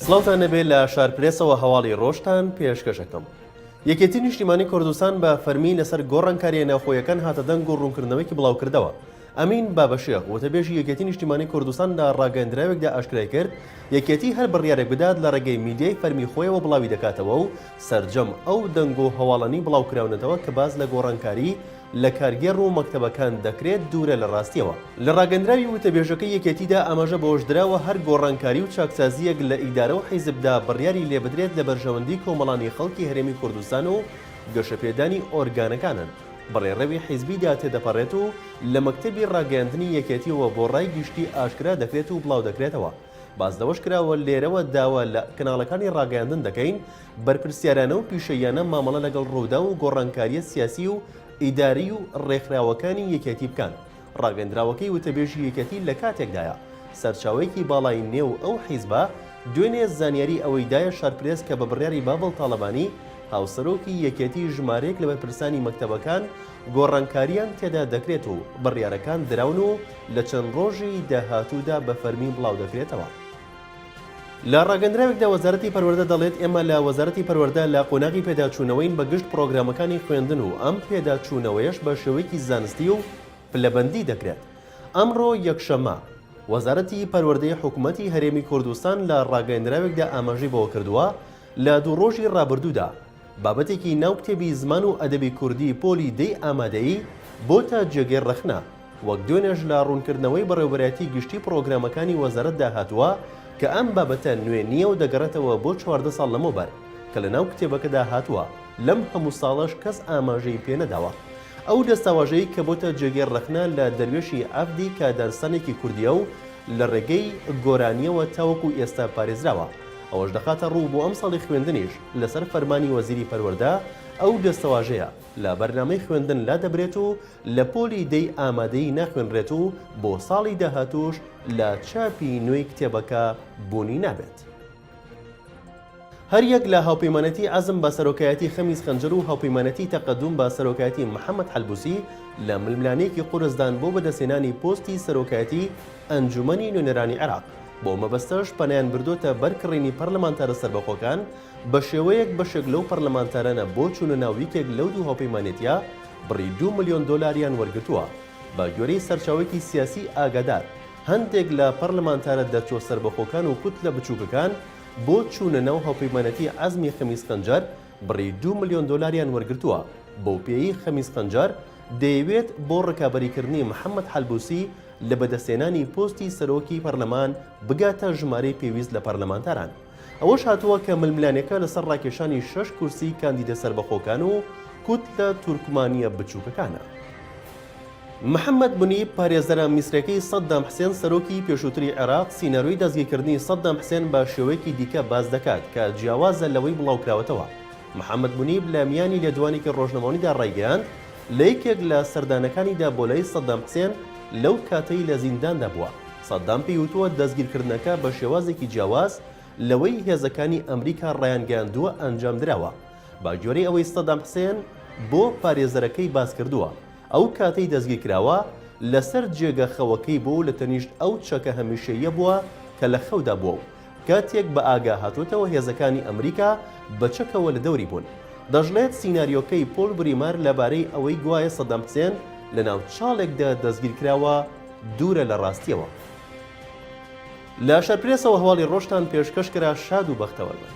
سڵاوتان نەبێت لە شارپرێسەوە هەواڵی ڕۆژتان پێشکەشەکەم. یەکێتی نیشتیمانی کوردستان بە فەرمی لەسەر گۆڕانکاریە ناوخۆیەکان هاتە دەنگ و ڕوونکردنەوەیکی بڵاو کردەوە. ئەمین بابەشێخ وتەبێژی یەکێتی نیشتیمانی کوردستان لە ڕاگەیەندراوێکدا ئاشکرای کرد یەکێتی هەر بڕیارێک بدات لە ڕێگەی میدیای فەرمی خۆیەوە بڵاوی دەکاتەوە و سەرجەم ئەو دەنگ و هەواڵانی بڵاوکراونەتەوە کە باز لە گۆڕانکاری لە کارگێڕ و مەکتەبەکان دەکرێت دوورە لە ڕاستیەوە. لە ڕاگەندراوی وتەبێژەکەی یەکێتیدا ئاماژە بەهۆشدراوە هەر گۆڕانکاری و چاکسازیەک لە ئیدارە و حیزبدا بڕیاری لێبدرێت لە بەرژەوەندی کۆمەڵانی خەڵکی هەرێمی کوردستان و گەشەپێدانی ئۆرگانەکانن. بڕێڕەوی حیزبیدا تێدەپەڕێت و لە مەکتەبی ڕاگەیاندنی یەکێتیەوە بۆ ڕای گشتی ئاشکرا دەکرێت و بڵاو دەکرێتەوە. باز کراوە لێرەوە داوە لە کەناڵەکانی ڕاگەیاندن دەکەین بەرپرسیارانە و پیشەیانە مامەڵە لەگەڵ ڕوودا و گۆڕانکاریە سیاسی و ئیداری و ڕێکخراوەکانی یەکێتی بکەن. ڕاگەندراوەکەی وتەبێژی یەکێتی لە کاتێکدایە سەرچاوەیەکی باڵای نێو ئەو حیزبە دوێنێ زانیاری ئەوەی دایە شارپرێس کە بە بڕیاری بابڵ تاڵەبانی هاوسەرۆکی یەکێتی ژمارەیەک لە بەرپرسانی مەکتەبەکان گۆڕانکاریان تێدا دەکرێت و بڕیارەکان دراون و لە چەند ڕۆژی داهاتوودا بە فەرمی بڵاو دەکرێتەوە. لە ڕاگەندراوێکدا وەزارەتی پەروەردە دەڵێت ئێمە لە وەزارەتی پەروەردە لە قۆناغی پێداچوونەوەین بەگشت پرۆگرامەکانی خوێندن و ئەم پێداچوونەوەیەش بە شێوەیەکی زانستی و پلەبەندی دەکرێت. ئەمڕۆ یەکشەمە وەزارەتی پەروەردەی حکوومەتی هەرێمی کوردستان لە ڕاگەندراوێکدا ئاماژەی بەوە کردووە لە دوو ڕۆژی ڕابردوودا بابەتێکی ناو کتێبی زمان و ئەدەبی کوردی پۆلی دەی ئامادەیی بۆتە جێگێڕەخنا وەک دوێنێژ لە ڕوونکردنەوەی بەڕێوەبەرەتی گشتی پرۆگرامەکانی وەزارەتدا هاتووە کە ئەم بابەتە نوێ نییە و دەگەڕێتەوە بۆ 14 ساڵ لەمەوبەر کە لە ناو کتێبەکەدا هاتووە. لەم هەموو ساڵەش کەس ئاماژەی پێ نەداوە. ئەو دەستاواژەی کە بۆتە جێگێڕەخنا لە دەروێشی ئافدی کە دانستانێکی کوردیە و لە ڕێگەی گۆرانیەوە تاوەکو ئێستا پارێزراوە. ئەوەش دەخاتە ڕوو بۆ ئەم ساڵی خوێندنیش لەسەر فەرمانی وەزیری پەروەردە ئەو دەستەواژەیە لە بەرنامەی خوێندن لا دەبرێت و لە پۆلی دەی ئامادەی ناخوێنرێت و بۆ ساڵی داهاتووش لە چاپی نوێی کتێبەکە بوونی نابێت. هەر یەک لە هاوپەیمانەتی عەزم بە سەرۆکایەتی خەمیس خەنجەر و هاوپەیمانەتی تەقەدوم بە سەرۆکایەتی محەممەد حەلبوسی لە ململانەیەکی قورسدان بۆ بەدەستێنانی پۆستی سەرۆکایەتی ئەنجومەنی نوێنەرانی عێراق. بۆ مەبەستەش پەنایان بردوتە بەرکڕینی پەرلەمانتارە سەربەخۆکان بە شێوەیەک بەشێک لەو پەرلەمانتارانە بۆ چوونە ناو یەکێک لەو دوو هاوپەیمانێتیە بڕی 2 ملیۆن دۆلاریان وەرگرتووە. بە گوێرەی سەرچاوێکی سیاسی ئاگادار هەندێک لە پەرلەمانتارە دەرچۆ سەربەخۆکان و کوتلە بچووکەکان بۆ چوونە ناو هاوپەیمانەتی عەزمی خەمیس خەنجەر بڕی 2 ملیۆن دۆلاریان وەرگرتووە. بەو پێی خەمیس خەنجەر دەیەوێت بۆ ڕکابەریکردنی محەممەد حەلبوسی لە بەدەستێنانی پۆستی سەرۆکی پەرلەمان بگاتە ژمارەی پێویست لە پەرلەمانتاران. ئەوەش هاتووە کە ململانەکە لەسەر ڕاکێشانی 6 کورسی کاندیدە سەربەخۆکان و کوتلە تورکمانیە بچووکەکانە. محەممەد بونی پارێزەرە میسرەکەی سەدام حسێن سەرۆکی پێشووتری عێراق سینەروی دەستگیرکردنی سەدام حسێن بە شێوەیەکی دیکە باز دەکات کە جیاوازە لەوەی بڵاوکراوەتەوە. محەممەد بونی لە میانی لێدوانێکی ڕۆژنەمەوەنیدا ڕایگەیاند لە یەکێک لە سەردانەکانیدا بۆ لای سەدام حسێن لەو کاتەی لە زینداندا بووە. سەدام پێی وتووە دەستگیرکردنەکە بە شێوازێکی جیاواز لەوەی هێزەکانی ئەمریکا ڕایانگەاندووە ئەنجام درراوە. با گوێرەی ئەوەی سەدام حسێن بۆ پارێزەرەکەی باز کردووە ئەو کاتەی دەستگیرکراوە لەسەر جێگە خەوەکەی بوو لە تەنیشت ئەو چەکە هەمیشەیە بووە کە لە خەودا بووە و کاتێک بە ئاگا هاتوۆتەوە هێزەکانی ئەمریکا بە چەکەوە لە دەوری بوون. دەژڵێت سیناریۆکەی پۆل بریمار لەبارەی ئەوەی گوایە سەدام حسێن لە ناو چاڵێکدا دەستگیرکراوە دوورە لە ڕاستیەوە. لە شارپرێسەوە هەواڵی ڕۆژتان پێشکەشکرا شاد و بەختەوەربن.